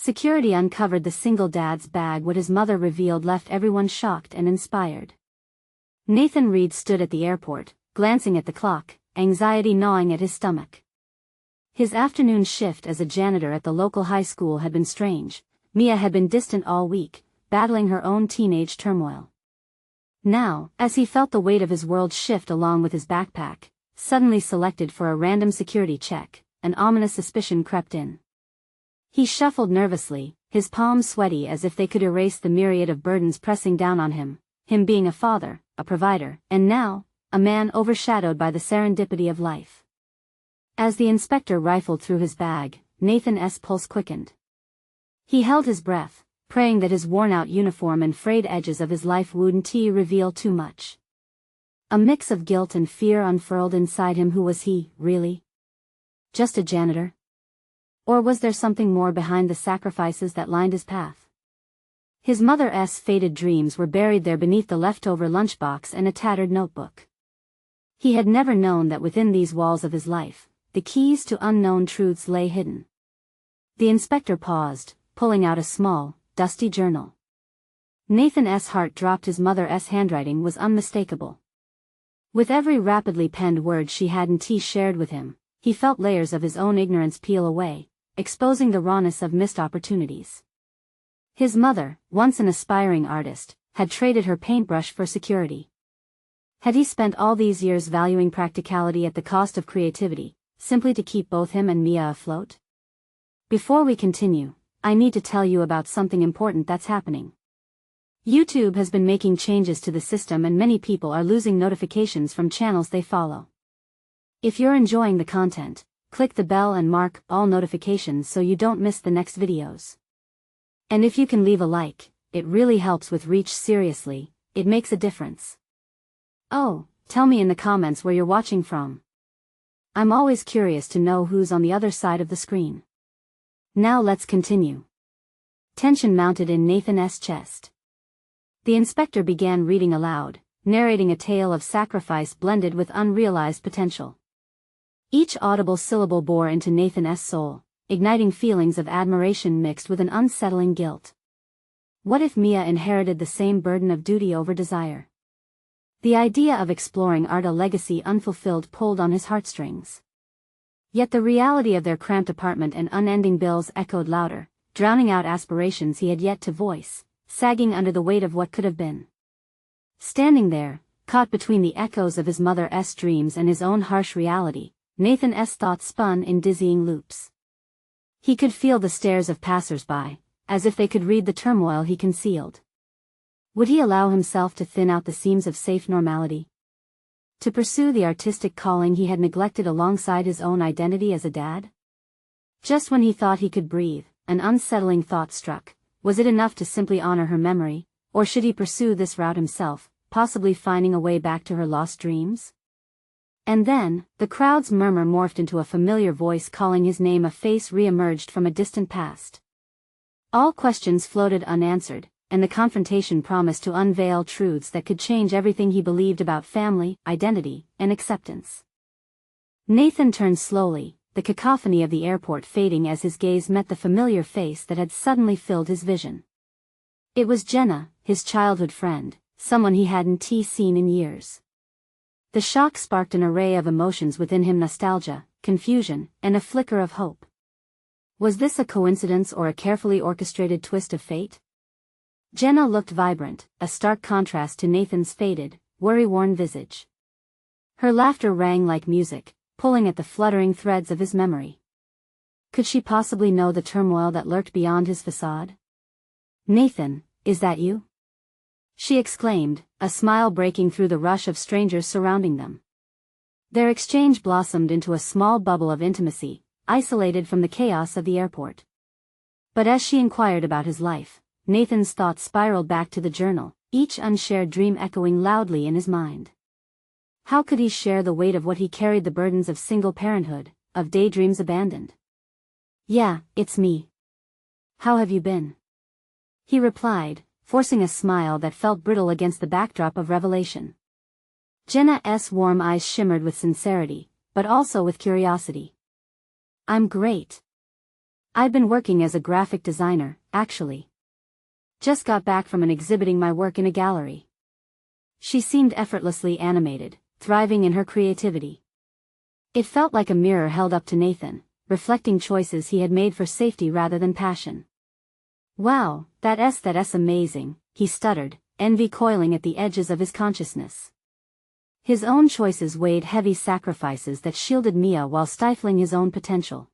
Security uncovered the single dad's bag. What his mother revealed left everyone shocked and inspired. Nathan Reed stood at the airport, glancing at the clock, anxiety gnawing at his stomach. His afternoon shift as a janitor at the local high school had been strange. Mia had been distant all week, battling her own teenage turmoil. Now, as he felt the weight of his world shift along with his backpack, suddenly selected for a random security check, an ominous suspicion crept in. He shuffled nervously, his palms sweaty as if they could erase the myriad of burdens pressing down on him being a father, a provider, and now, a man overshadowed by the serendipity of life. As the inspector rifled through his bag, Nathan's pulse quickened. He held his breath, praying that his worn-out uniform and frayed edges of his life wouldn't reveal too much. A mix of guilt and fear unfurled inside him. Who was he, really? Just a janitor? Or was there something more behind the sacrifices that lined his path? His mother's faded dreams were buried there beneath the leftover lunchbox and a tattered notebook. He had never known that within these walls of his life, the keys to unknown truths lay hidden. The inspector paused, pulling out a small, dusty journal. Nathan's heart dropped. His mother's handwriting was unmistakable. With every rapidly penned word she hadn't shared with him, he felt layers of his own ignorance peel away, exposing the rawness of missed opportunities. His mother, once an aspiring artist, had traded her paintbrush for security. Had he spent all these years valuing practicality at the cost of creativity, simply to keep both him and Mia afloat? Before we continue, I need to tell you about something important that's happening. YouTube has been making changes to the system and many people are losing notifications from channels they follow. If you're enjoying the content, click the bell and mark all notifications so you don't miss the next videos. And if you can leave a like, it really helps with reach. Seriously, it makes a difference. Oh, tell me in the comments where you're watching from. I'm always curious to know who's on the other side of the screen. Now let's continue. Tension mounted in Nathan's chest. The inspector began reading aloud, narrating a tale of sacrifice blended with unrealized potential. Each audible syllable bore into Nathan's soul, igniting feelings of admiration mixed with an unsettling guilt. What if Mia inherited the same burden of duty over desire? The idea of exploring art, a legacy unfulfilled, pulled on his heartstrings. Yet the reality of their cramped apartment and unending bills echoed louder, drowning out aspirations he had yet to voice, sagging under the weight of what could have been. Standing there, caught between the echoes of his mother's dreams and his own harsh reality, Nathan's thoughts spun in dizzying loops. He could feel the stares of passers-by, as if they could read the turmoil he concealed. Would he allow himself to thin out the seams of safe normality? To pursue the artistic calling he had neglected alongside his own identity as a dad? Just when he thought he could breathe, an unsettling thought struck. Was it enough to simply honor her memory, or should he pursue this route himself, possibly finding a way back to her lost dreams? And then, the crowd's murmur morphed into a familiar voice calling his name. A face re-emerged from a distant past. All questions floated unanswered, and the confrontation promised to unveil truths that could change everything he believed about family, identity, and acceptance. Nathan turned slowly, the cacophony of the airport fading as his gaze met the familiar face that had suddenly filled his vision. It was Jenna, his childhood friend, someone he hadn't seen in years. The shock sparked an array of emotions within him: nostalgia, confusion, and a flicker of hope. Was this a coincidence or a carefully orchestrated twist of fate? Jenna looked vibrant, a stark contrast to Nathan's faded, worry-worn visage. Her laughter rang like music, pulling at the fluttering threads of his memory. Could she possibly know the turmoil that lurked beyond his facade? "Nathan, is that you?" she exclaimed, a smile breaking through the rush of strangers surrounding them. Their exchange blossomed into a small bubble of intimacy, isolated from the chaos of the airport. But as she inquired about his life, Nathan's thoughts spiraled back to the journal, each unshared dream echoing loudly in his mind. How could he share the weight of what he carried, the burdens of single parenthood, of daydreams abandoned? "Yeah, it's me. How have you been?" he replied, forcing a smile that felt brittle against the backdrop of revelation. Jenna's warm eyes shimmered with sincerity, but also with curiosity. "I'm great. I've been working as a graphic designer, actually. Just got back from exhibiting my work in a gallery. She seemed effortlessly animated, thriving in her creativity. It felt like a mirror held up to Nathan, reflecting choices he had made for safety rather than passion. Wow, that's amazing, he stuttered, envy coiling at the edges of his consciousness. His own choices weighed heavy sacrifices that shielded Mia while stifling his own potential.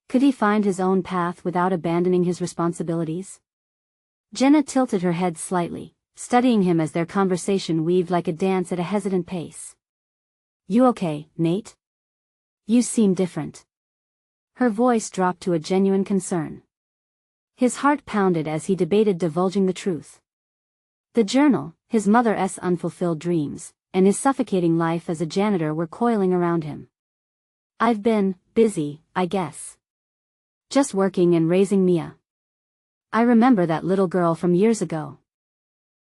Could he find his own path without abandoning his responsibilities? Jenna tilted her head slightly, studying him as their conversation weaved like a dance at a hesitant pace. You okay, Nate? You seem different. Her voice dropped to a genuine concern. His heart pounded as he debated divulging the truth. The journal, his mother's unfulfilled dreams, and his suffocating life as a janitor were coiling around him. I've been busy, I guess. Just working and raising Mia. I remember that little girl from years ago.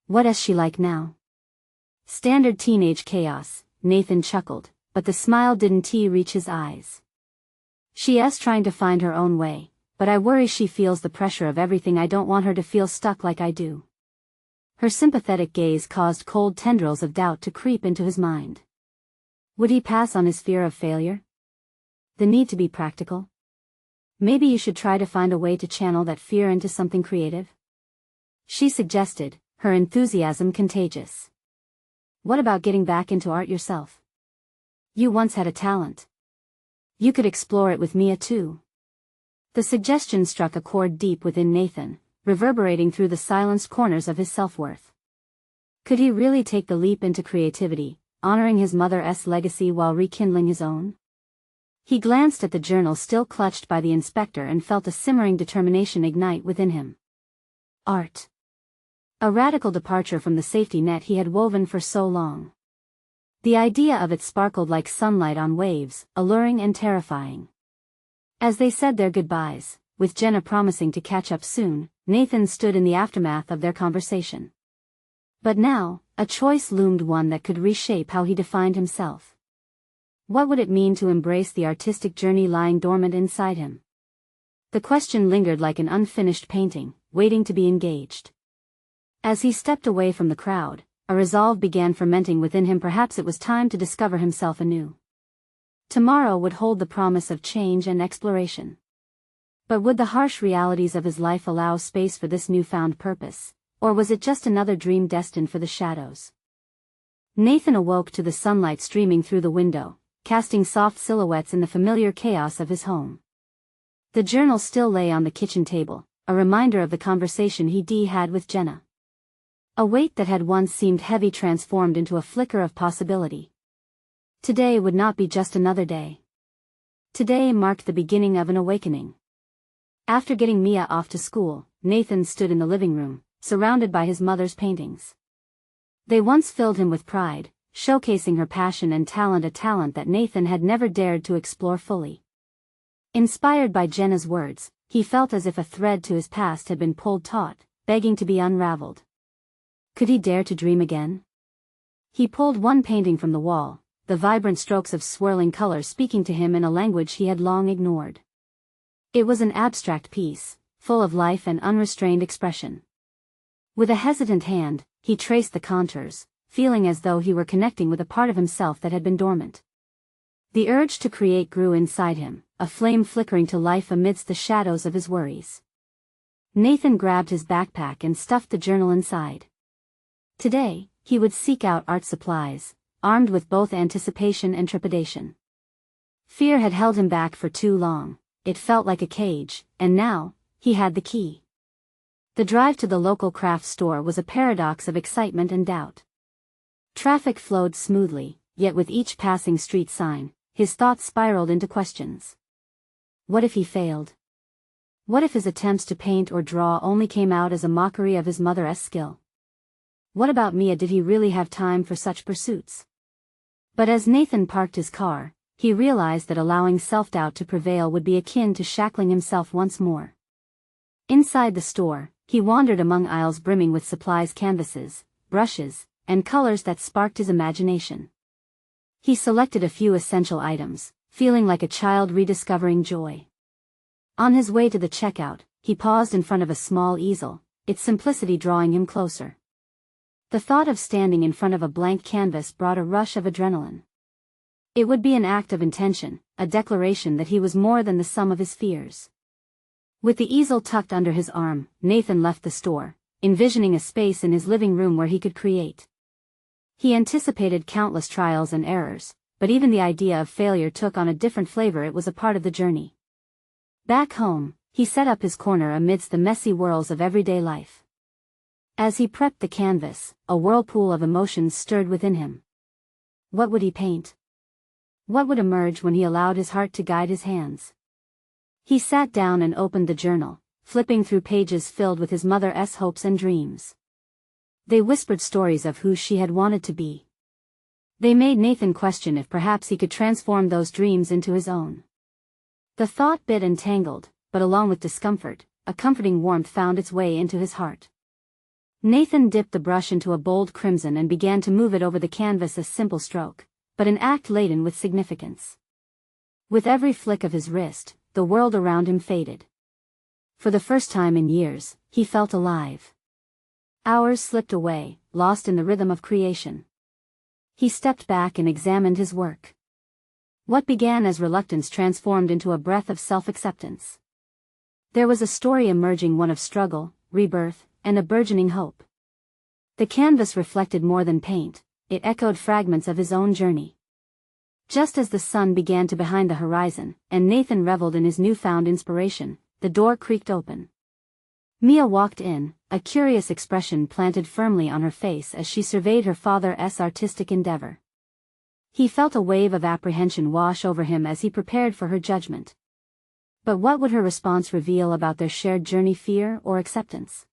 What is she like now? Standard teenage chaos, Nathan chuckled, but the smile didn't reach his eyes. She is trying to find her own way, but I worry she feels the pressure of everything. I don't want her to feel stuck like I do. Her sympathetic gaze caused cold tendrils of doubt to creep into his mind. Would he pass on his fear of failure? The need to be practical? Maybe you should try to find a way to channel that fear into something creative? She suggested, her enthusiasm contagious. What about getting back into art yourself? You once had a talent. You could explore it with Mia too. The suggestion struck a chord deep within Nathan, reverberating through the silenced corners of his self-worth. Could he really take the leap into creativity, honoring his mother's legacy while rekindling his own? He glanced at the journal still clutched by the inspector and felt a simmering determination ignite within him. Art. A radical departure from the safety net he had woven for so long. The idea of it sparkled like sunlight on waves, alluring and terrifying. As they said their goodbyes, with Jenna promising to catch up soon, Nathan stood in the aftermath of their conversation. But now, a choice loomed, one that could reshape how he defined himself. What would it mean to embrace the artistic journey lying dormant inside him? The question lingered like an unfinished painting, waiting to be engaged. As he stepped away from the crowd, a resolve began fermenting within him. Perhaps it was time to discover himself anew. Tomorrow would hold the promise of change and exploration. But would the harsh realities of his life allow space for this newfound purpose, or was it just another dream destined for the shadows? Nathan awoke to the sunlight streaming through the window, casting soft silhouettes in the familiar chaos of his home. The journal still lay on the kitchen table, a reminder of the conversation he had with Jenna. A weight that had once seemed heavy transformed into a flicker of possibility. Today would not be just another day. Today marked the beginning of an awakening. After getting Mia off to school, Nathan stood in the living room, surrounded by his mother's paintings. They once filled him with pride, showcasing her passion and talent, a talent that Nathan had never dared to explore fully. Inspired by Jenna's words, he felt as if a thread to his past had been pulled taut, begging to be unraveled. Could he dare to dream again? He pulled one painting from the wall, the vibrant strokes of swirling color speaking to him in a language he had long ignored. It was an abstract piece, full of life and unrestrained expression. With a hesitant hand, he traced the contours, feeling as though he were connecting with a part of himself that had been dormant. The urge to create grew inside him, a flame flickering to life amidst the shadows of his worries. Nathan grabbed his backpack and stuffed the journal inside. Today, he would seek out art supplies, armed with both anticipation and trepidation. Fear had held him back for too long, it felt like a cage, and now, he had the key. The drive to the local craft store was a paradox of excitement and doubt. Traffic flowed smoothly, yet with each passing street sign, his thoughts spiraled into questions. What if he failed? What if his attempts to paint or draw only came out as a mockery of his mother's skill? What about Mia? Did he really have time for such pursuits? But as Nathan parked his car, he realized that allowing self-doubt to prevail would be akin to shackling himself once more. Inside the store, he wandered among aisles brimming with supplies, canvases, brushes, and colors that sparked his imagination. He selected a few essential items, feeling like a child rediscovering joy. On his way to the checkout, he paused in front of a small easel, its simplicity drawing him closer. The thought of standing in front of a blank canvas brought a rush of adrenaline. It would be an act of intention, a declaration that he was more than the sum of his fears. With the easel tucked under his arm, Nathan left the store, envisioning a space in his living room where he could create. He anticipated countless trials and errors, but even the idea of failure took on a different flavor. It was a part of the journey. Back home, he set up his corner amidst the messy whirls of everyday life. As he prepped the canvas, a whirlpool of emotions stirred within him. What would he paint? What would emerge when he allowed his heart to guide his hands? He sat down and opened the journal, flipping through pages filled with his mother's hopes and dreams. They whispered stories of who she had wanted to be. They made Nathan question if perhaps he could transform those dreams into his own. The thought bit and tangled, but along with discomfort, a comforting warmth found its way into his heart. Nathan dipped the brush into a bold crimson and began to move it over the canvas, a simple stroke, but an act laden with significance. With every flick of his wrist, the world around him faded. For the first time in years, he felt alive. Hours slipped away, lost in the rhythm of creation. He stepped back and examined his work. What began as reluctance transformed into a breath of self-acceptance. There was a story emerging, one of struggle, rebirth, and a burgeoning hope. The canvas reflected more than paint, it echoed fragments of his own journey. Just as the sun began to behind the horizon, and Nathan reveled in his newfound inspiration, the door creaked open. Mia walked in, a curious expression planted firmly on her face as she surveyed her father's artistic endeavor. He felt a wave of apprehension wash over him as he prepared for her judgment. But what would her response reveal about their shared journey, fear or acceptance?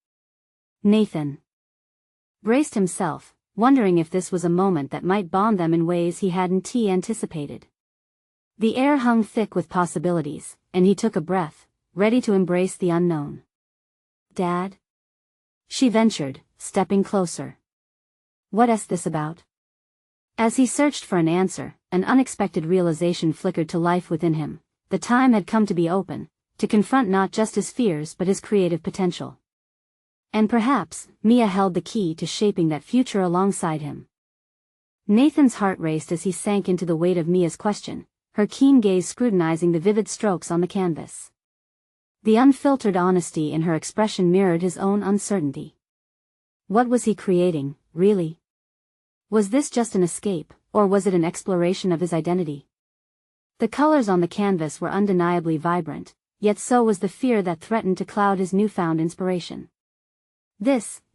Nathan braced himself, wondering if this was a moment that might bond them in ways he hadn't anticipated. The air hung thick with possibilities, and he took a breath, ready to embrace the unknown. "Dad?" she ventured, stepping closer. "What's this about?" As he searched for an answer, an unexpected realization flickered to life within him. The time had come to be open, to confront not just his fears but his creative potential. And perhaps, Mia held the key to shaping that future alongside him. Nathan's heart raced as he sank into the weight of Mia's question, her keen gaze scrutinizing the vivid strokes on the canvas. The unfiltered honesty in her expression mirrored his own uncertainty. What was he creating, really? Was this just an escape, or was it an exploration of his identity? The colors on the canvas were undeniably vibrant, yet so was the fear that threatened to cloud his newfound inspiration.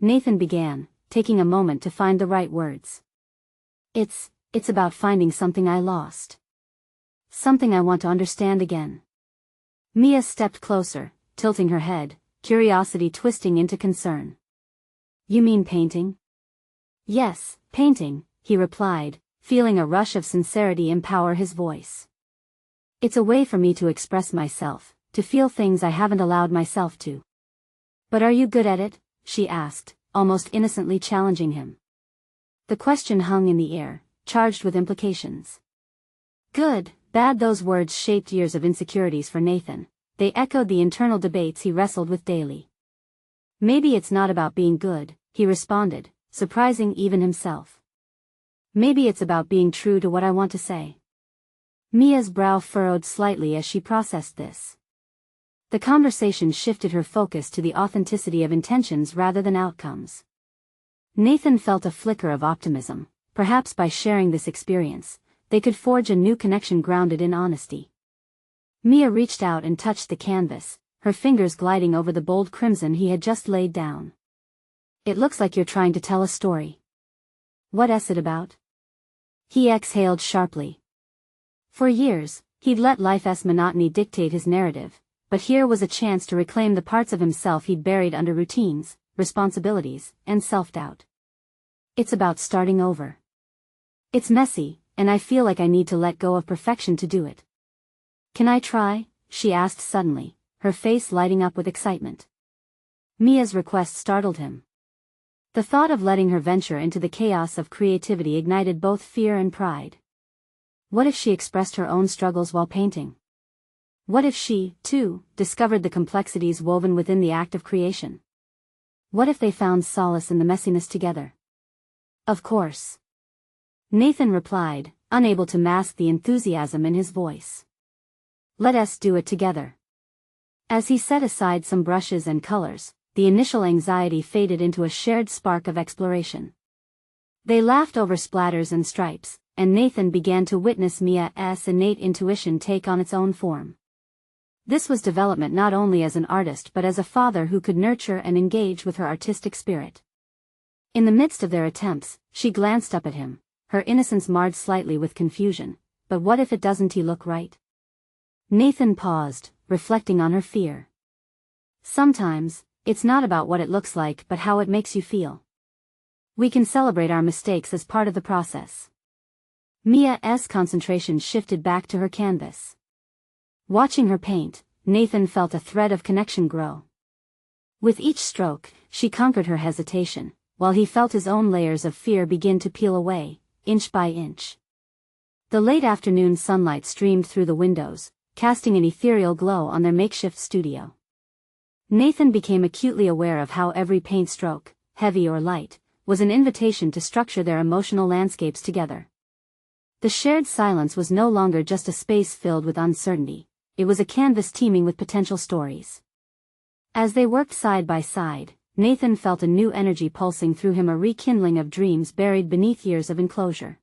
Nathan began, taking a moment to find the right words. It's about finding something I lost. Something I want to understand again." Mia stepped closer, tilting her head, curiosity twisting into concern. "You mean painting?" "Yes, painting," he replied, feeling a rush of sincerity empower his voice. "It's a way for me to express myself, to feel things I haven't allowed myself to." "But are you good at it?" she asked, almost innocently challenging him. The question hung in the air, charged with implications. Good, bad, those words shaped years of insecurities for Nathan. They echoed the internal debates he wrestled with daily. "Maybe it's not about being good," he responded, surprising even himself. "Maybe it's about being true to what I want to say." Mia's brow furrowed slightly as she processed this. The conversation shifted her focus to the authenticity of intentions rather than outcomes. Nathan felt a flicker of optimism. Perhaps by sharing this experience, they could forge a new connection grounded in honesty. Mia reached out and touched the canvas, her fingers gliding over the bold crimson he had just laid down. "It looks like you're trying to tell a story." "What's it about?" He exhaled sharply. For years, he'd let life's monotony dictate his narrative, but here was a chance to reclaim the parts of himself he'd buried under routines, responsibilities, and self-doubt. "It's about starting over. It's messy, and I feel like I need to let go of perfection to do it." "Can I try?" she asked suddenly, her face lighting up with excitement. Mia's request startled him. The thought of letting her venture into the chaos of creativity ignited both fear and pride. What if she expressed her own struggles while painting? What if she, too, discovered the complexities woven within the act of creation? What if they found solace in the messiness together? Of course. Nathan replied, unable to mask the enthusiasm in his voice. Let us do it together. As he set aside some brushes and colors, the initial anxiety faded into a shared spark of exploration. They laughed over splatters and stripes, and Nathan began to witness Mia's innate intuition take on its own form. This was development not only as an artist but as a father who could nurture and engage with her artistic spirit. In the midst of their attempts, she glanced up at him, her innocence marred slightly with confusion. But what if it doesn't look right? Nathan paused, reflecting on her fear. Sometimes, it's not about what it looks like but how it makes you feel. We can celebrate our mistakes as part of the process. Mia's concentration shifted back to her canvas. Watching her paint, Nathan felt a thread of connection grow. With each stroke, she conquered her hesitation, while he felt his own layers of fear begin to peel away, inch by inch. The late afternoon sunlight streamed through the windows, casting an ethereal glow on their makeshift studio. Nathan became acutely aware of how every paint stroke, heavy or light, was an invitation to structure their emotional landscapes together. The shared silence was no longer just a space filled with uncertainty, it was a canvas teeming with potential stories. As they worked side by side, Nathan felt a new energy pulsing through him, a rekindling of dreams buried beneath years of enclosure.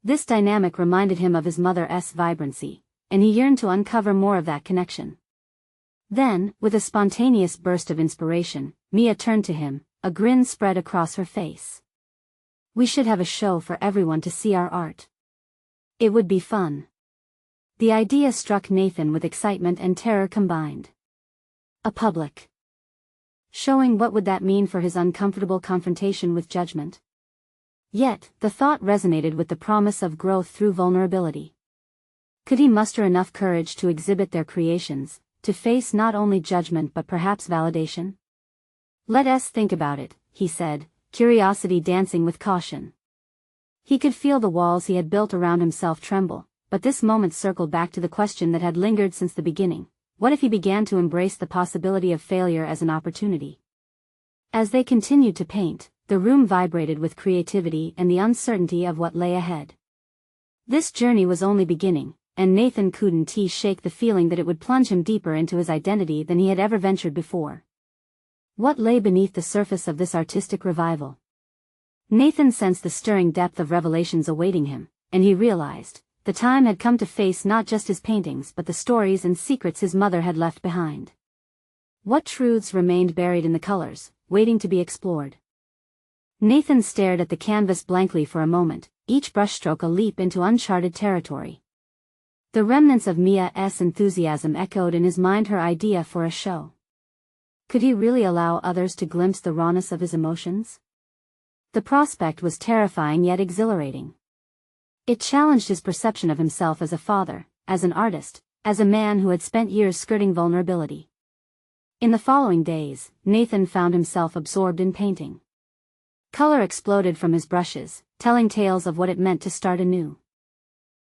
This dynamic reminded him of his mother's vibrancy, and he yearned to uncover more of that connection. Then, with a spontaneous burst of inspiration, Mia turned to him, a grin spread across her face. We should have a show for everyone to see our art. It would be fun. The idea struck Nathan with excitement and terror combined. A public showing, what would that mean for his uncomfortable confrontation with judgment? Yet, the thought resonated with the promise of growth through vulnerability. Could he muster enough courage to exhibit their creations, to face not only judgment but perhaps validation? Let us think about it, he said, curiosity dancing with caution. He could feel the walls he had built around himself tremble, but this moment circled back to the question that had lingered since the beginning. What if he began to embrace the possibility of failure as an opportunity? As they continued to paint, the room vibrated with creativity and the uncertainty of what lay ahead. This journey was only beginning, and Nathan couldn't shake the feeling that it would plunge him deeper into his identity than he had ever ventured before. What lay beneath the surface of this artistic revival? Nathan sensed the stirring depth of revelations awaiting him, and he realized the time had come to face not just his paintings but the stories and secrets his mother had left behind. What truths remained buried in the colors, waiting to be explored? Nathan stared at the canvas blankly for a moment, each brushstroke a leap into uncharted territory. The remnants of Mia's enthusiasm echoed in his mind, her idea for a show. Could he really allow others to glimpse the rawness of his emotions? The prospect was terrifying yet exhilarating. It challenged his perception of himself as a father, as an artist, as a man who had spent years skirting vulnerability. In the following days, Nathan found himself absorbed in painting. Color exploded from his brushes, telling tales of what it meant to start anew.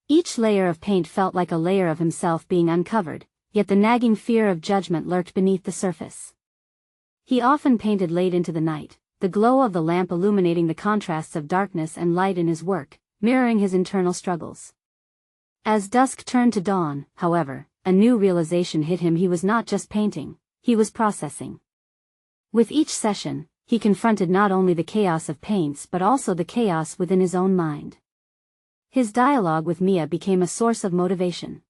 Each layer of paint felt like a layer of himself being uncovered, yet the nagging fear of judgment lurked beneath the surface. He often painted late into the night, the glow of the lamp illuminating the contrasts of darkness and light in his work, mirroring his internal struggles. As dusk turned to dawn, however, a new realization hit him: he was not just painting, he was processing. With each session, he confronted not only the chaos of paints but also the chaos within his own mind. His dialogue with Mia became a source of motivation.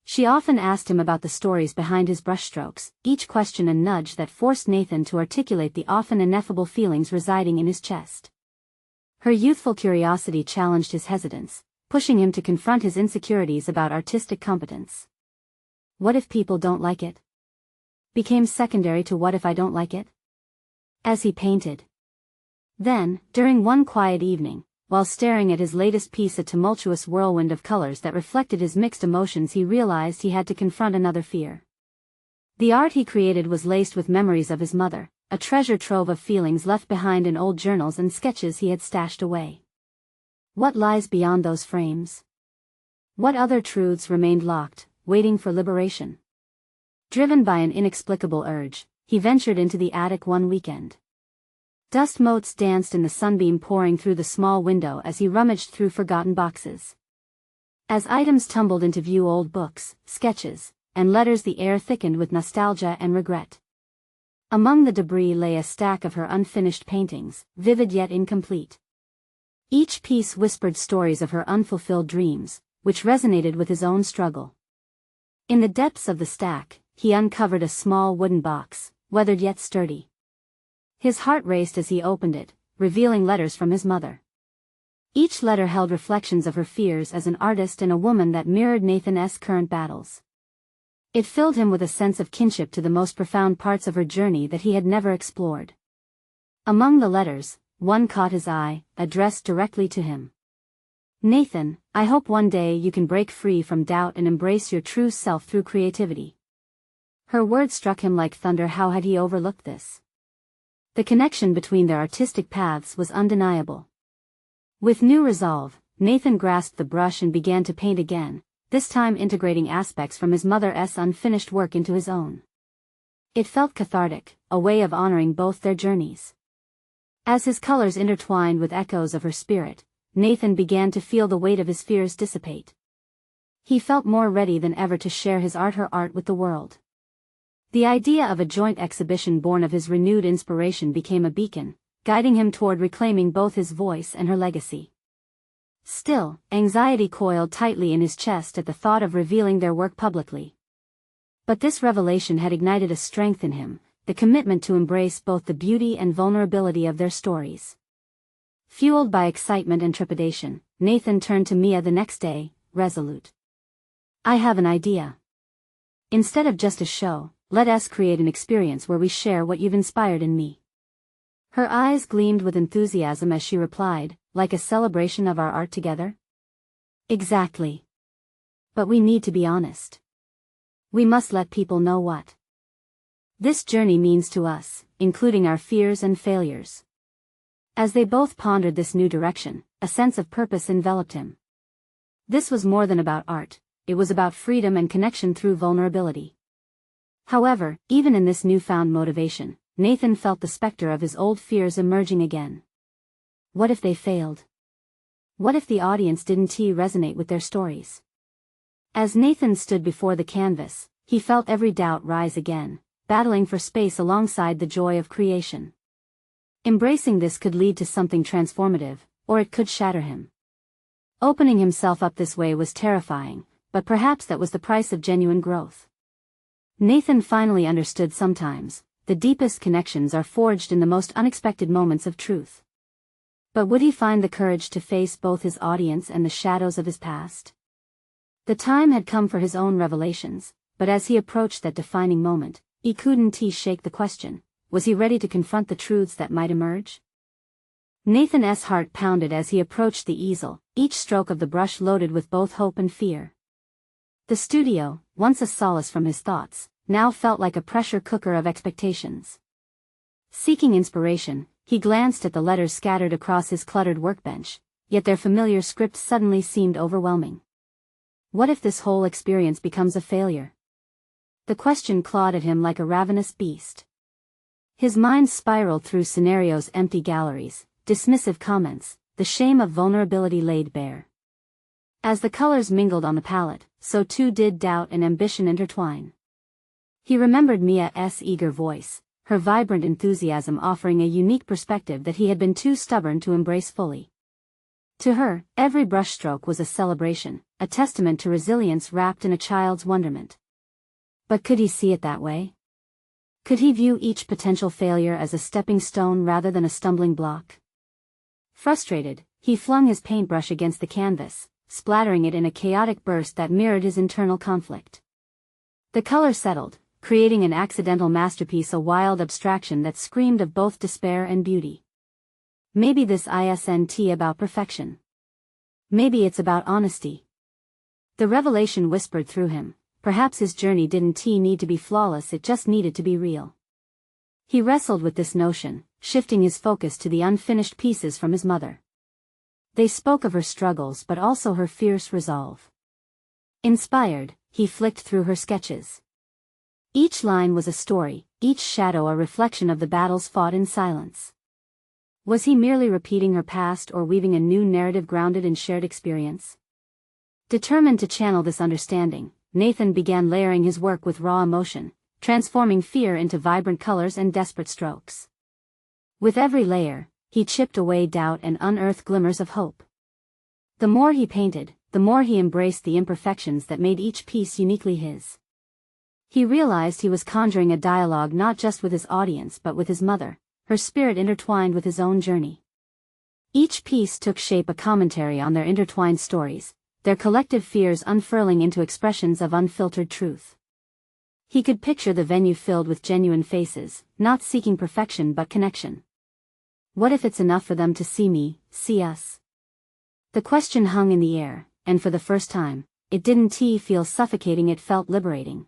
She often asked him about the stories behind his brushstrokes, each question a nudge that forced Nathan to articulate the often ineffable feelings residing in his chest. Her youthful curiosity challenged his hesitance, pushing him to confront his insecurities about artistic competence. What if people don't like it? Became secondary to what if I don't like it? As he painted. Then, during one quiet evening, while staring at his latest piece, a tumultuous whirlwind of colors that reflected his mixed emotions, he realized he had to confront another fear. The art he created was laced with memories of his mother, a treasure trove of feelings left behind in old journals and sketches he had stashed away. What lies beyond those frames? What other truths remained locked, waiting for liberation. Driven by an inexplicable urge, he ventured into the attic one weekend. Dust motes danced in the sunbeam pouring through the small window as he rummaged through forgotten boxes. As items tumbled into view, old books, sketches, and letters, the air thickened with nostalgia and regret. Among the debris lay a stack of her unfinished paintings, vivid yet incomplete. Each piece whispered stories of her unfulfilled dreams, which resonated with his own struggle. In the depths of the stack, he uncovered a small wooden box, weathered yet sturdy. His heart raced as he opened it, revealing letters from his mother. Each letter held reflections of her fears as an artist and a woman that mirrored Nathan's current battles. It filled him with a sense of kinship to the most profound parts of her journey that he had never explored. Among the letters, one caught his eye, addressed directly to him. "Nathan, I hope one day you can break free from doubt and embrace your true self through creativity." Her words struck him like thunder. How had he overlooked this? The connection between their artistic paths was undeniable. With new resolve, Nathan grasped the brush and began to paint again, this time integrating aspects from his mother's unfinished work into his own. It felt cathartic, a way of honoring both their journeys. As his colors intertwined with echoes of her spirit, Nathan began to feel the weight of his fears dissipate. He felt more ready than ever to share her art with the world. The idea of a joint exhibition born of his renewed inspiration became a beacon, guiding him toward reclaiming both his voice and her legacy. Still, anxiety coiled tightly in his chest at the thought of revealing their work publicly. But this revelation had ignited a strength in him, the commitment to embrace both the beauty and vulnerability of their stories. Fueled by excitement and trepidation, Nathan turned to Mia the next day, resolute. "I have an idea. Instead of just a show, let us create an experience where we share what you've inspired in me." Her eyes gleamed with enthusiasm as she replied, "Like a celebration of our art together?" "Exactly. But we need to be honest. We must let people know what this journey means to us, including our fears and failures." As they both pondered this new direction, a sense of purpose enveloped him. This was more than about art, it was about freedom and connection through vulnerability. However, even in this newfound motivation, Nathan felt the specter of his old fears emerging again. What if they failed? What if the audience didn't resonate with their stories? As Nathan stood before the canvas, he felt every doubt rise again, battling for space alongside the joy of creation. Embracing this could lead to something transformative, or it could shatter him. Opening himself up this way was terrifying, but perhaps that was the price of genuine growth. Nathan finally understood sometimes, the deepest connections are forged in the most unexpected moments of truth. But would he find the courage to face both his audience and the shadows of his past? The time had come for his own revelations, but as he approached that defining moment, he couldn't shake the question, was he ready to confront the truths that might emerge? Nathan's heart pounded as he approached the easel, each stroke of the brush loaded with both hope and fear. The studio, once a solace from his thoughts, now felt like a pressure cooker of expectations. Seeking inspiration, he glanced at the letters scattered across his cluttered workbench, yet their familiar script suddenly seemed overwhelming. What if this whole experience becomes a failure? The question clawed at him like a ravenous beast. His mind spiraled through scenarios, empty galleries, dismissive comments, the shame of vulnerability laid bare. As the colors mingled on the palette, so too did doubt and ambition intertwine. He remembered Mia's eager voice, her vibrant enthusiasm offering a unique perspective that he had been too stubborn to embrace fully. To her, every brushstroke was a celebration, a testament to resilience wrapped in a child's wonderment. But could he see it that way? Could he view each potential failure as a stepping stone rather than a stumbling block? Frustrated, he flung his paintbrush against the canvas, splattering it in a chaotic burst that mirrored his internal conflict. The color settled, creating an accidental masterpiece, a wild abstraction that screamed of both despair and beauty. Maybe this isn't about perfection. Maybe it's about honesty. The revelation whispered through him, perhaps his journey didn't need to be flawless, it just needed to be real. He wrestled with this notion, shifting his focus to the unfinished pieces from his mother. They spoke of her struggles but also her fierce resolve. Inspired, he flicked through her sketches. Each line was a story, each shadow a reflection of the battles fought in silence. Was he merely repeating her past or weaving a new narrative grounded in shared experience? Determined to channel this understanding, Nathan began layering his work with raw emotion, transforming fear into vibrant colors and desperate strokes. With every layer, he chipped away doubt and unearthed glimmers of hope. The more he painted, the more he embraced the imperfections that made each piece uniquely his. He realized he was conjuring a dialogue not just with his audience but with his mother, her spirit intertwined with his own journey. Each piece took shape a commentary on their intertwined stories, their collective fears unfurling into expressions of unfiltered truth. He could picture the venue filled with genuine faces, not seeking perfection but connection. What if it's enough for them to see me, see us? The question hung in the air, and for the first time, it didn't feel suffocating, it felt liberating.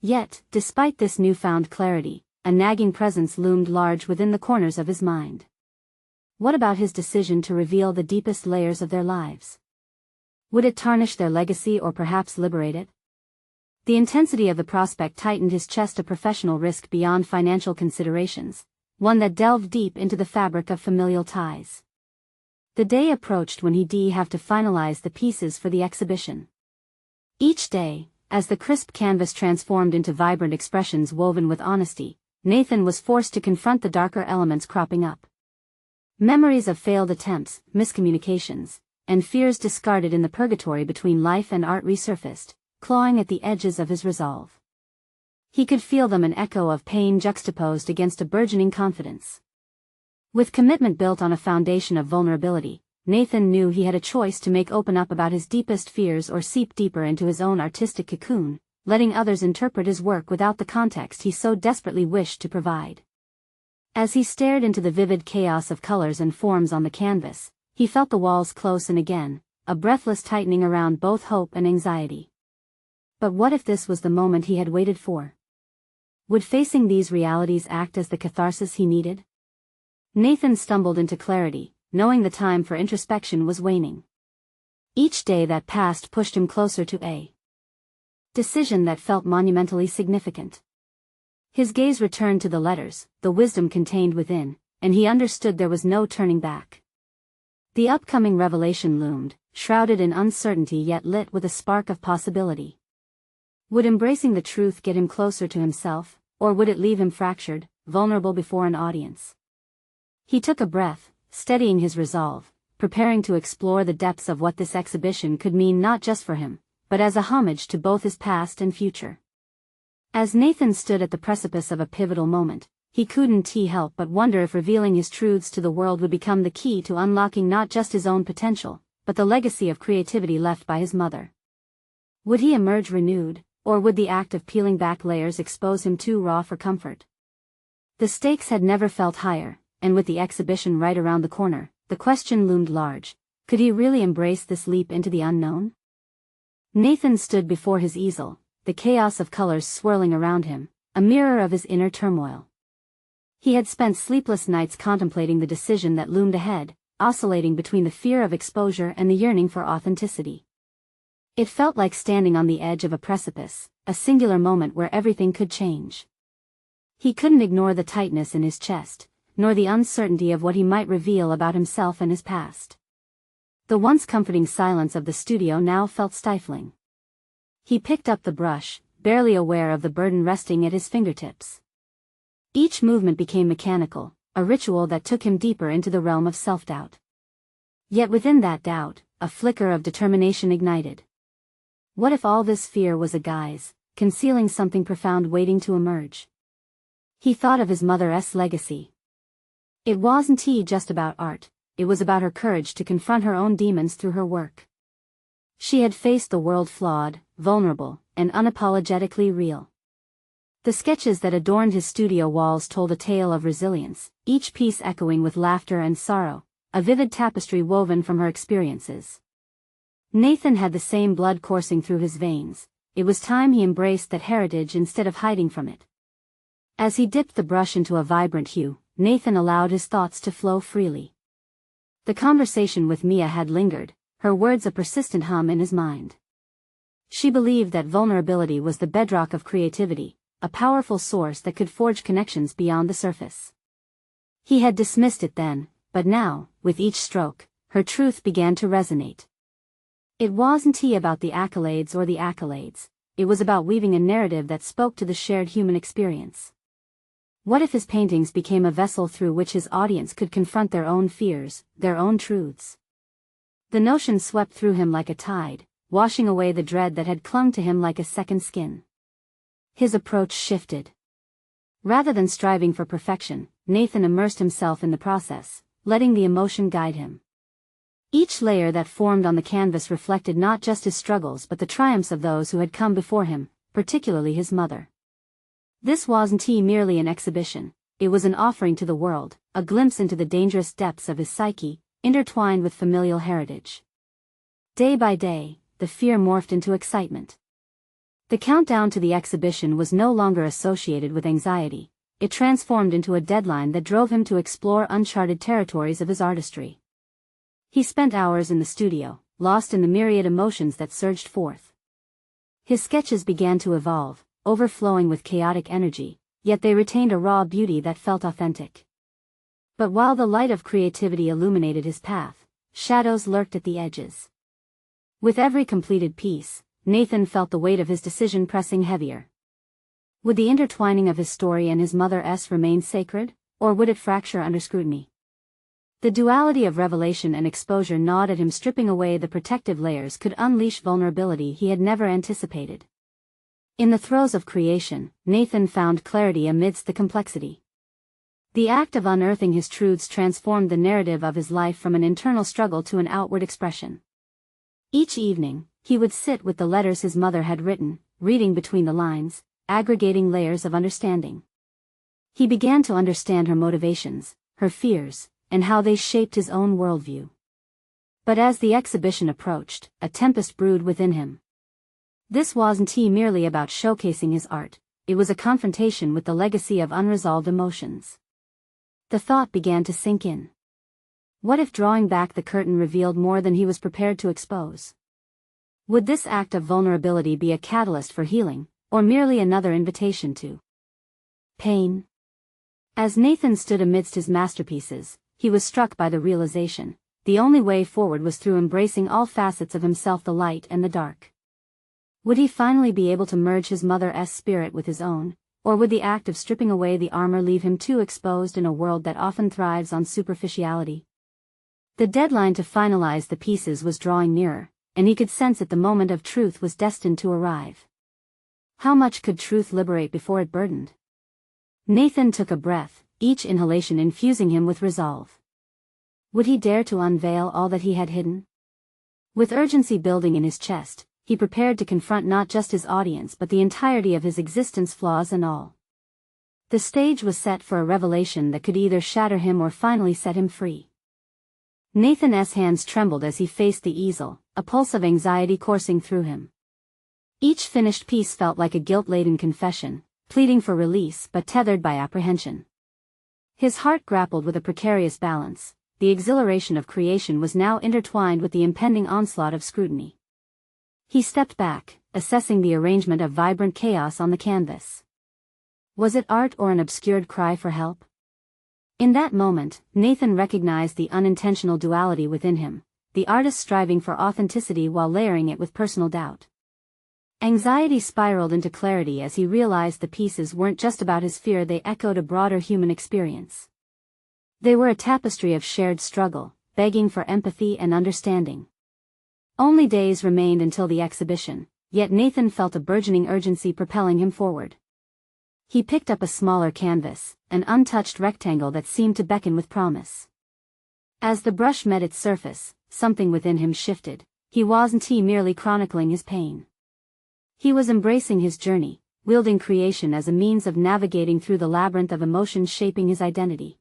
Yet, despite this newfound clarity, a nagging presence loomed large within the corners of his mind. What about his decision to reveal the deepest layers of their lives? Would it tarnish their legacy or perhaps liberate it? The intensity of the prospect tightened his chest, a professional risk beyond financial considerations, one that delved deep into the fabric of familial ties. The day approached when he'd have to finalize the pieces for the exhibition. Each day, as the crisp canvas transformed into vibrant expressions woven with honesty, Nathan was forced to confront the darker elements cropping up. Memories of failed attempts, miscommunications, and fears discarded in the purgatory between life and art resurfaced, clawing at the edges of his resolve. He could feel them, an echo of pain juxtaposed against a burgeoning confidence. With commitment built on a foundation of vulnerability, Nathan knew he had a choice to make: open up about his deepest fears or seep deeper into his own artistic cocoon, letting others interpret his work without the context he so desperately wished to provide. As he stared into the vivid chaos of colors and forms on the canvas, he felt the walls close in again, a breathless tightening around both hope and anxiety. But what if this was the moment he had waited for? Would facing these realities act as the catharsis he needed? Nathan stumbled into clarity, knowing the time for introspection was waning. Each day that passed pushed him closer to a decision that felt monumentally significant. His gaze returned to the letters, the wisdom contained within, and he understood there was no turning back. The upcoming revelation loomed, shrouded in uncertainty yet lit with a spark of possibility. Would embracing the truth get him closer to himself, or would it leave him fractured, vulnerable before an audience? He took a breath, steadying his resolve, preparing to explore the depths of what this exhibition could mean not just for him, but as a homage to both his past and future. As Nathan stood at the precipice of a pivotal moment, he couldn't help but wonder if revealing his truths to the world would become the key to unlocking not just his own potential, but the legacy of creativity left by his mother. Would he emerge renewed, or would the act of peeling back layers expose him too raw for comfort? The stakes had never felt higher, and with the exhibition right around the corner, the question loomed large: could he really embrace this leap into the unknown? Nathan stood before his easel, the chaos of colors swirling around him, a mirror of his inner turmoil. He had spent sleepless nights contemplating the decision that loomed ahead, oscillating between the fear of exposure and the yearning for authenticity. It felt like standing on the edge of a precipice, a singular moment where everything could change. He couldn't ignore the tightness in his chest, nor the uncertainty of what he might reveal about himself and his past. The once comforting silence of the studio now felt stifling. He picked up the brush, barely aware of the burden resting at his fingertips. Each movement became mechanical, a ritual that took him deeper into the realm of self-doubt. Yet within that doubt, a flicker of determination ignited. What if all this fear was a guise, concealing something profound waiting to emerge? He thought of his mother's legacy. It wasn't just about art, it was about her courage to confront her own demons through her work. She had faced the world flawed, vulnerable, and unapologetically real. The sketches that adorned his studio walls told a tale of resilience, each piece echoing with laughter and sorrow, a vivid tapestry woven from her experiences. Nathan had the same blood coursing through his veins. It was time he embraced that heritage instead of hiding from it. As he dipped the brush into a vibrant hue, Nathan allowed his thoughts to flow freely. The conversation with Mia had lingered, her words a persistent hum in his mind. She believed that vulnerability was the bedrock of creativity, a powerful source that could forge connections beyond the surface. He had dismissed it then, but now, with each stroke, her truth began to resonate. It wasn't about the accolades, it was about weaving a narrative that spoke to the shared human experience. What if his paintings became a vessel through which his audience could confront their own fears, their own truths? The notion swept through him like a tide, washing away the dread that had clung to him like a second skin. His approach shifted. Rather than striving for perfection, Nathan immersed himself in the process, letting the emotion guide him. Each layer that formed on the canvas reflected not just his struggles but the triumphs of those who had come before him, particularly his mother. This wasn't merely an exhibition, it was an offering to the world, a glimpse into the dangerous depths of his psyche, intertwined with familial heritage. Day by day, the fear morphed into excitement. The countdown to the exhibition was no longer associated with anxiety, it transformed into a deadline that drove him to explore uncharted territories of his artistry. He spent hours in the studio, lost in the myriad emotions that surged forth. His sketches began to evolve, overflowing with chaotic energy, yet they retained a raw beauty that felt authentic. But while the light of creativity illuminated his path, shadows lurked at the edges. With every completed piece, Nathan felt the weight of his decision pressing heavier. Would the intertwining of his story and his mother's remain sacred, or would it fracture under scrutiny? The duality of revelation and exposure gnawed at him, stripping away the protective layers could unleash vulnerability he had never anticipated. In the throes of creation, Nathan found clarity amidst the complexity. The act of unearthing his truths transformed the narrative of his life from an internal struggle to an outward expression. Each evening, he would sit with the letters his mother had written, reading between the lines, aggregating layers of understanding. He began to understand her motivations, her fears, and how they shaped his own worldview. But as the exhibition approached, a tempest brewed within him. This wasn't merely about showcasing his art, it was a confrontation with the legacy of unresolved emotions. The thought began to sink in. What if drawing back the curtain revealed more than he was prepared to expose? Would this act of vulnerability be a catalyst for healing, or merely another invitation to pain? As Nathan stood amidst his masterpieces, he was struck by the realization, the only way forward was through embracing all facets of himself, the light and the dark. Would he finally be able to merge his mother's spirit with his own, or would the act of stripping away the armor leave him too exposed in a world that often thrives on superficiality? The deadline to finalize the pieces was drawing nearer, and he could sense that the moment of truth was destined to arrive. How much could truth liberate before it burdened? Nathan took a breath, each inhalation infusing him with resolve. Would he dare to unveil all that he had hidden? With urgency building in his chest, he prepared to confront not just his audience but the entirety of his existence, flaws and all. The stage was set for a revelation that could either shatter him or finally set him free. Nathan's hands trembled as he faced the easel, a pulse of anxiety coursing through him. Each finished piece felt like a guilt-laden confession, pleading for release but tethered by apprehension. His heart grappled with a precarious balance. The exhilaration of creation was now intertwined with the impending onslaught of scrutiny. He stepped back, assessing the arrangement of vibrant chaos on the canvas. Was it art or an obscured cry for help? In that moment, Nathan recognized the unintentional duality within him, the artist striving for authenticity while layering it with personal doubt. Anxiety spiraled into clarity as he realized the pieces weren't just about his fear, they echoed a broader human experience. They were a tapestry of shared struggle, begging for empathy and understanding. Only days remained until the exhibition, yet Nathan felt a burgeoning urgency propelling him forward. He picked up a smaller canvas, an untouched rectangle that seemed to beckon with promise. As the brush met its surface, something within him shifted. He wasn't merely chronicling his pain. He was embracing his journey, wielding creation as a means of navigating through the labyrinth of emotions shaping his identity.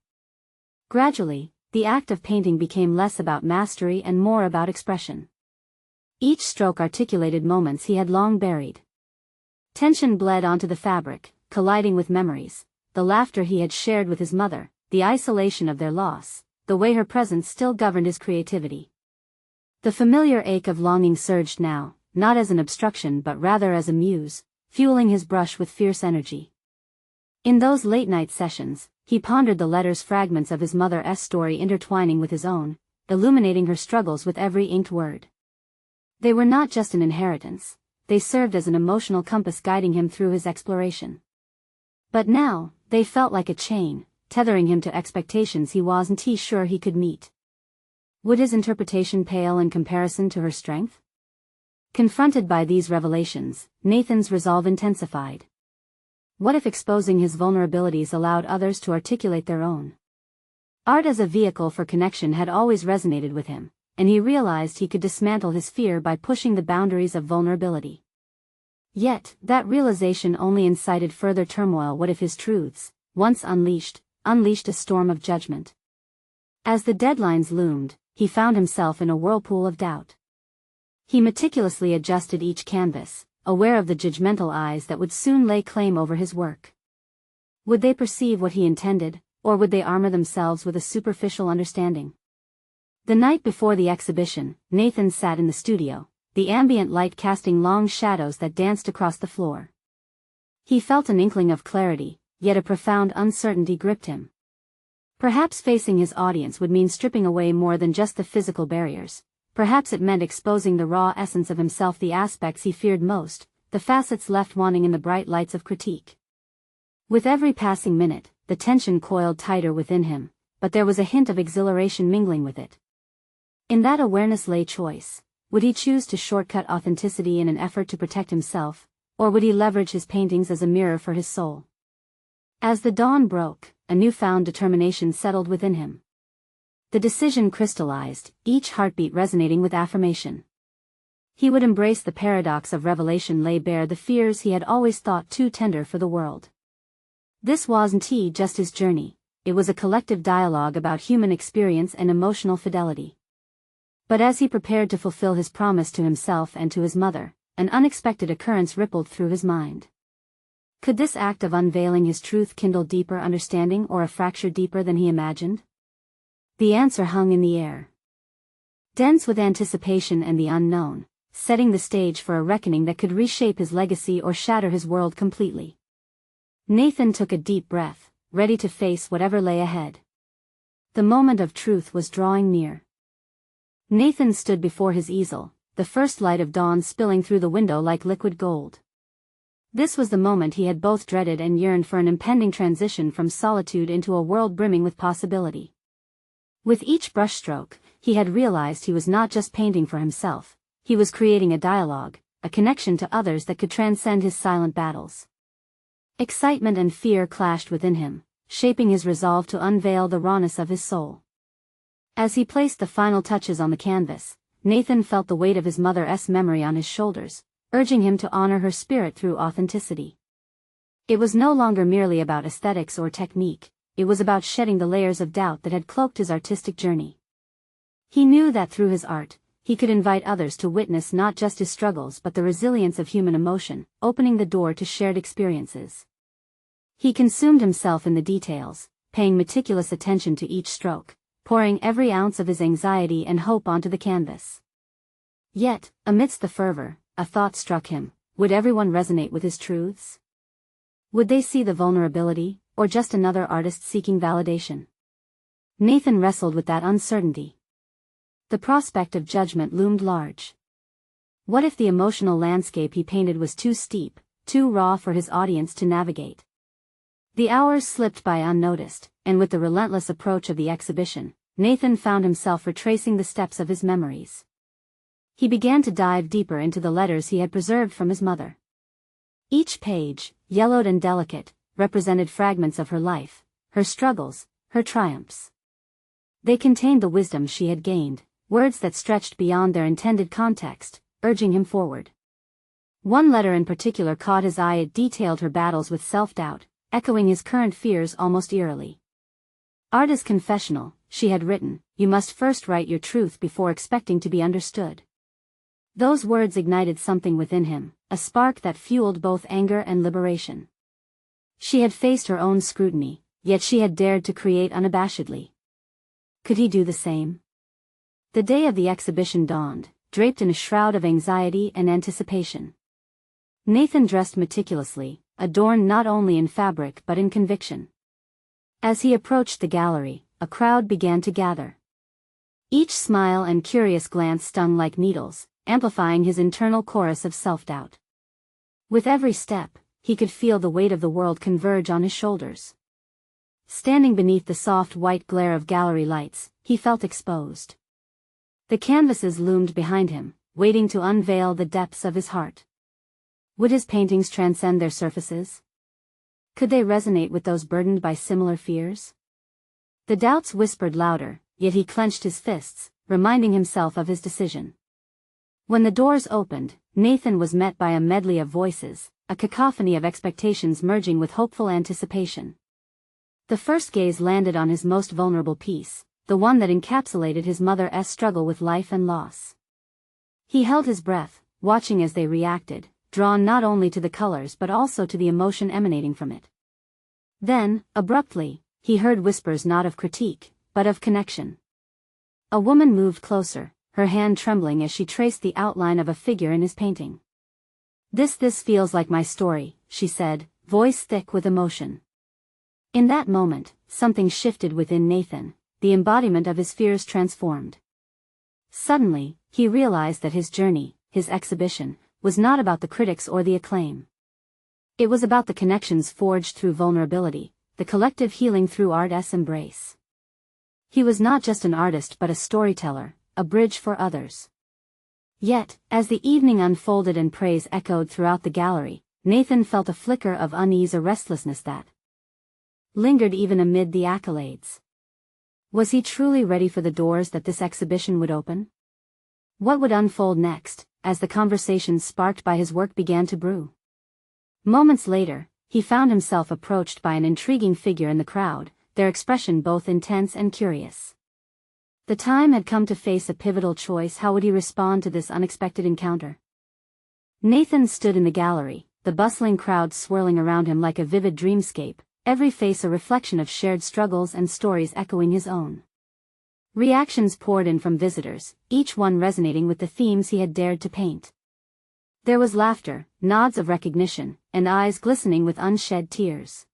Gradually, the act of painting became less about mastery and more about expression. Each stroke articulated moments he had long buried. Tension bled onto the fabric, colliding with memories, the laughter he had shared with his mother, the isolation of their loss, the way her presence still governed his creativity. The familiar ache of longing surged now, not as an obstruction but rather as a muse, fueling his brush with fierce energy. In those late-night sessions, he pondered the letters, fragments of his mother's story intertwining with his own, illuminating her struggles with every inked word. They were not just an inheritance, they served as an emotional compass guiding him through his exploration. But now, they felt like a chain, tethering him to expectations he wasn't sure he could meet. Would his interpretation pale in comparison to her strength? Confronted by these revelations, Nathan's resolve intensified. What if exposing his vulnerabilities allowed others to articulate their own? Art as a vehicle for connection had always resonated with him, and he realized he could dismantle his fear by pushing the boundaries of vulnerability. Yet, that realization only incited further turmoil. What if his truths, once unleashed a storm of judgment? As the deadlines loomed, he found himself in a whirlpool of doubt. He meticulously adjusted each canvas, aware of the judgmental eyes that would soon lay claim over his work. Would they perceive what he intended, or would they armor themselves with a superficial understanding? The night before the exhibition, Nathan sat in the studio, the ambient light casting long shadows that danced across the floor. He felt an inkling of clarity, yet a profound uncertainty gripped him. Perhaps facing his audience would mean stripping away more than just the physical barriers. Perhaps it meant exposing the raw essence of himself, the aspects he feared most, the facets left wanting in the bright lights of critique. With every passing minute, the tension coiled tighter within him, but there was a hint of exhilaration mingling with it. In that awareness lay choice. Would he choose to shortcut authenticity in an effort to protect himself, or would he leverage his paintings as a mirror for his soul? As the dawn broke, a newfound determination settled within him. The decision crystallized, each heartbeat resonating with affirmation. He would embrace the paradox of revelation, lay bare the fears he had always thought too tender for the world. This wasn't just his journey, it was a collective dialogue about human experience and emotional fidelity. But as he prepared to fulfill his promise to himself and to his mother, an unexpected occurrence rippled through his mind. Could this act of unveiling his truth kindle deeper understanding or a fracture deeper than he imagined? The answer hung in the air. Dense with anticipation and the unknown, setting the stage for a reckoning that could reshape his legacy or shatter his world completely. Nathan took a deep breath, ready to face whatever lay ahead. The moment of truth was drawing near. Nathan stood before his easel, the first light of dawn spilling through the window like liquid gold. This was the moment he had both dreaded and yearned for, an impending transition from solitude into a world brimming with possibility. With each brushstroke, he had realized he was not just painting for himself, he was creating a dialogue, a connection to others that could transcend his silent battles. Excitement and fear clashed within him, shaping his resolve to unveil the rawness of his soul. As he placed the final touches on the canvas, Nathan felt the weight of his mother's memory on his shoulders, urging him to honor her spirit through authenticity. It was no longer merely about aesthetics or technique, it was about shedding the layers of doubt that had cloaked his artistic journey. He knew that through his art, he could invite others to witness not just his struggles but the resilience of human emotion, opening the door to shared experiences. He consumed himself in the details, paying meticulous attention to each stroke, pouring every ounce of his anxiety and hope onto the canvas. Yet, amidst the fervor, a thought struck him: would everyone resonate with his truths? Would they see the vulnerability, or just another artist seeking validation? Nathan wrestled with that uncertainty. The prospect of judgment loomed large. What if the emotional landscape he painted was too steep, too raw for his audience to navigate? The hours slipped by unnoticed, and with the relentless approach of the exhibition, Nathan found himself retracing the steps of his memories. He began to dive deeper into the letters he had preserved from his mother. Each page, yellowed and delicate, represented fragments of her life, her struggles, her triumphs. They contained the wisdom she had gained, words that stretched beyond their intended context, urging him forward. One letter in particular caught his eye. It detailed her battles with self-doubt, echoing his current fears almost eerily. "Art is confessional," she had written, "you must first write your truth before expecting to be understood." Those words ignited something within him, a spark that fueled both anger and liberation. She had faced her own scrutiny, yet she had dared to create unabashedly. Could he do the same? The day of the exhibition dawned, draped in a shroud of anxiety and anticipation. Nathan dressed meticulously, adorned not only in fabric but in conviction. As he approached the gallery, a crowd began to gather. Each smile and curious glance stung like needles, amplifying his internal chorus of self-doubt. With every step, he could feel the weight of the world converge on his shoulders. Standing beneath the soft white glare of gallery lights, he felt exposed. The canvases loomed behind him, waiting to unveil the depths of his heart. Would his paintings transcend their surfaces? Could they resonate with those burdened by similar fears? The doubts whispered louder, yet he clenched his fists, reminding himself of his decision. When the doors opened, Nathan was met by a medley of voices, a cacophony of expectations merging with hopeful anticipation. The first gaze landed on his most vulnerable piece, the one that encapsulated his mother's struggle with life and loss. He held his breath, watching as they reacted, drawn not only to the colors but also to the emotion emanating from it. Then, abruptly, he heard whispers not of critique, but of connection. A woman moved closer, her hand trembling as she traced the outline of a figure in his painting. This feels like my story," she said, voice thick with emotion. In that moment, something shifted within Nathan, the embodiment of his fears transformed. Suddenly, he realized that his journey, his exhibition, was not about the critics or the acclaim. It was about the connections forged through vulnerability, the collective healing through art's embrace. He was not just an artist but a storyteller, a bridge for others. Yet, as the evening unfolded and praise echoed throughout the gallery, Nathan felt a flicker of unease, a restlessness that lingered even amid the accolades. Was he truly ready for the doors that this exhibition would open? What would unfold next, as the conversations sparked by his work began to brew? Moments later, he found himself approached by an intriguing figure in the crowd, their expression both intense and curious. The time had come to face a pivotal choice. How would he respond to this unexpected encounter? Nathan stood in the gallery, the bustling crowd swirling around him like a vivid dreamscape, every face a reflection of shared struggles and stories echoing his own. Reactions poured in from visitors, each one resonating with the themes he had dared to paint. There was laughter, nods of recognition, and eyes glistening with unshed tears.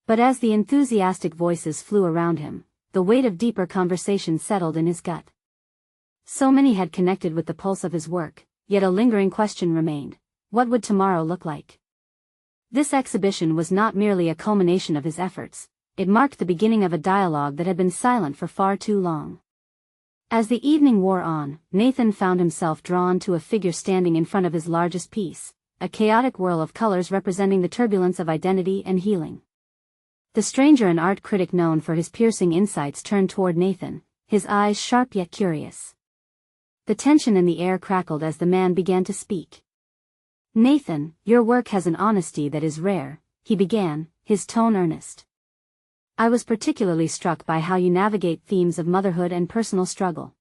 But as the enthusiastic voices flew around him, the weight of deeper conversation settled in his gut. So many had connected with the pulse of his work, yet a lingering question remained: what would tomorrow look like? This exhibition was not merely a culmination of his efforts, it marked the beginning of a dialogue that had been silent for far too long. As the evening wore on, Nathan found himself drawn to a figure standing in front of his largest piece, a chaotic whirl of colors representing the turbulence of identity and healing. The stranger, an art critic known for his piercing insights, turned toward Nathan, his eyes sharp yet curious. The tension in the air crackled as the man began to speak. "Nathan, your work has an honesty that is rare," he began, his tone earnest. "I was particularly struck by how you navigate themes of motherhood and personal struggle.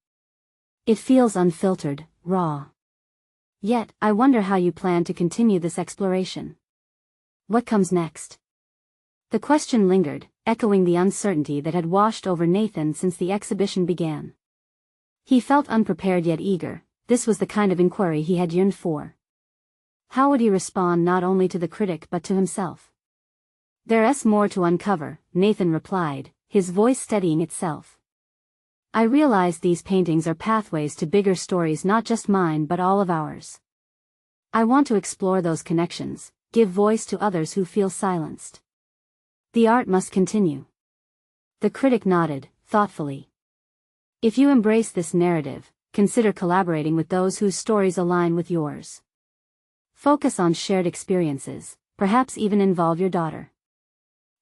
It feels unfiltered, raw. Yet, I wonder how you plan to continue this exploration. What comes next?" The question lingered, echoing the uncertainty that had washed over Nathan since the exhibition began. He felt unprepared yet eager. This was the kind of inquiry he had yearned for. How would he respond not only to the critic but to himself? "There's more to uncover," Nathan replied, his voice steadying itself. "I realize these paintings are pathways to bigger stories, not just mine but all of ours. I want to explore those connections, give voice to others who feel silenced. The art must continue." The critic nodded, thoughtfully. "If you embrace this narrative, consider collaborating with those whose stories align with yours. Focus on shared experiences, perhaps even involve your daughter."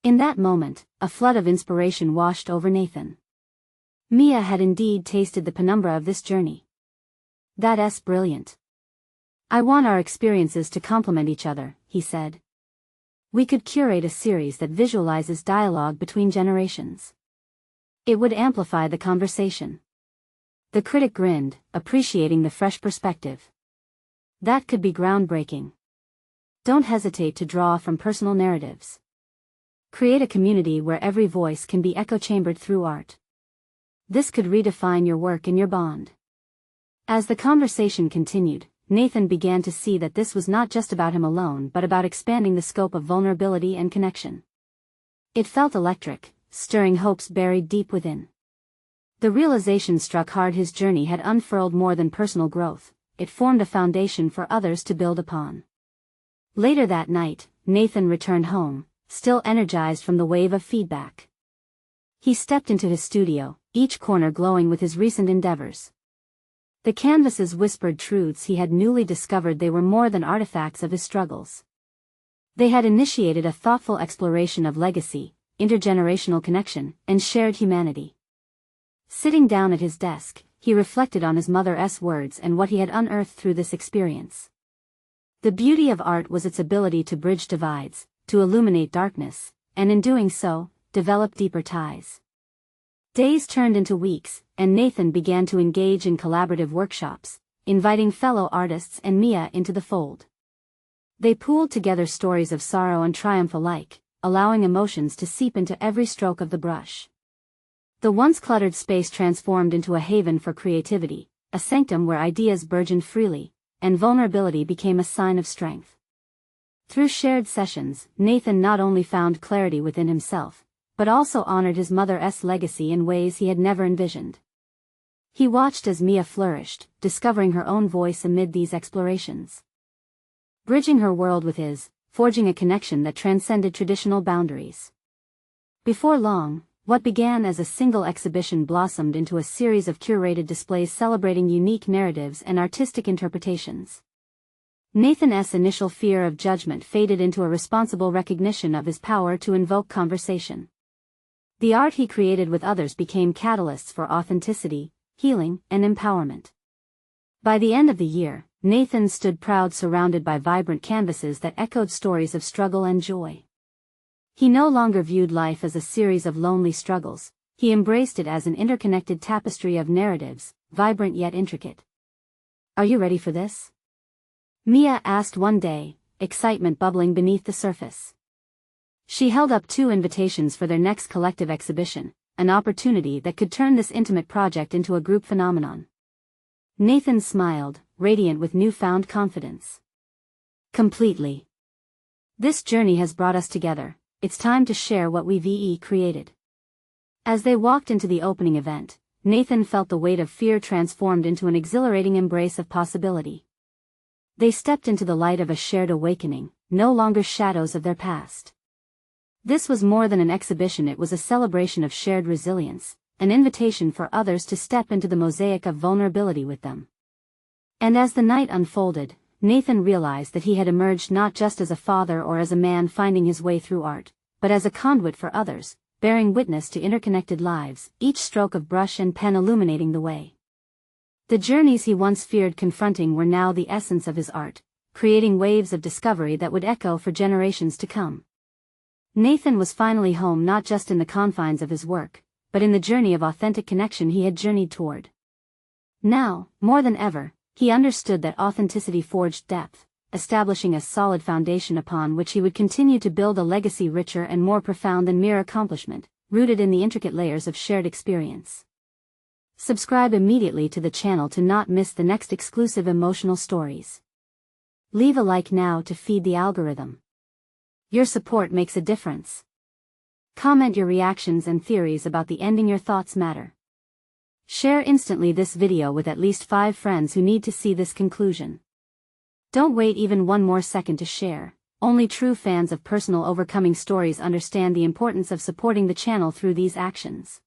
In that moment, a flood of inspiration washed over Nathan. Mia had indeed tasted the penumbra of this journey. "That's brilliant. I want our experiences to complement each other," he said. "We could curate a series that visualizes dialogue between generations. It would amplify the conversation." The critic grinned, appreciating the fresh perspective. "That could be groundbreaking. Don't hesitate to draw from personal narratives. Create a community where every voice can be echo-chambered through art. This could redefine your work and your bond." As the conversation continued, Nathan began to see that this was not just about him alone but about expanding the scope of vulnerability and connection. It felt electric, stirring hopes buried deep within. The realization struck hard: his journey had unfurled more than personal growth, it formed a foundation for others to build upon. Later that night, Nathan returned home, still energized from the wave of feedback. He stepped into his studio, each corner glowing with his recent endeavors. The canvases whispered truths he had newly discovered: they were more than artifacts of his struggles. They had initiated a thoughtful exploration of legacy, intergenerational connection, and shared humanity. Sitting down at his desk, he reflected on his mother's words and what he had unearthed through this experience. The beauty of art was its ability to bridge divides, to illuminate darkness, and in doing so, develop deeper ties. Days turned into weeks, and Nathan began to engage in collaborative workshops, inviting fellow artists and Mia into the fold. They pooled together stories of sorrow and triumph alike, allowing emotions to seep into every stroke of the brush. The once cluttered space transformed into a haven for creativity, a sanctum where ideas burgeoned freely, and vulnerability became a sign of strength. Through shared sessions, Nathan not only found clarity within himself, but also honored his mother's legacy in ways he had never envisioned. He watched as Mia flourished, discovering her own voice amid these explorations. Bridging her world with his, forging a connection that transcended traditional boundaries. Before long, what began as a single exhibition blossomed into a series of curated displays celebrating unique narratives and artistic interpretations. Nathan's initial fear of judgment faded into a responsible recognition of his power to invoke conversation. The art he created with others became catalysts for authenticity, healing, and empowerment. By the end of the year, Nathan stood proud, surrounded by vibrant canvases that echoed stories of struggle and joy. He no longer viewed life as a series of lonely struggles, he embraced it as an interconnected tapestry of narratives, vibrant yet intricate. "Are you ready for this?" Mia asked one day, excitement bubbling beneath the surface. She held up 2 invitations for their next collective exhibition, an opportunity that could turn this intimate project into a group phenomenon. Nathan smiled, radiant with newfound confidence. "Completely. This journey has brought us together, it's time to share what we've created." As they walked into the opening event, Nathan felt the weight of fear transformed into an exhilarating embrace of possibility. They stepped into the light of a shared awakening, no longer shadows of their past. This was more than an exhibition, it was a celebration of shared resilience, an invitation for others to step into the mosaic of vulnerability with them. And as the night unfolded, Nathan realized that he had emerged not just as a father or as a man finding his way through art, but as a conduit for others, bearing witness to interconnected lives, each stroke of brush and pen illuminating the way. The journeys he once feared confronting were now the essence of his art, creating waves of discovery that would echo for generations to come. Nathan was finally home, not just in the confines of his work, but in the journey of authentic connection he had journeyed toward. Now, more than ever, he understood that authenticity forged depth, establishing a solid foundation upon which he would continue to build a legacy richer and more profound than mere accomplishment, rooted in the intricate layers of shared experience. Subscribe immediately to the channel to not miss the next exclusive emotional stories. Leave a like now to feed the algorithm. Your support makes a difference. Comment your reactions and theories about the ending. Your thoughts matter. Share instantly this video with at least 5 friends who need to see this conclusion. Don't wait even one more second to share. Only true fans of personal overcoming stories understand the importance of supporting the channel through these actions.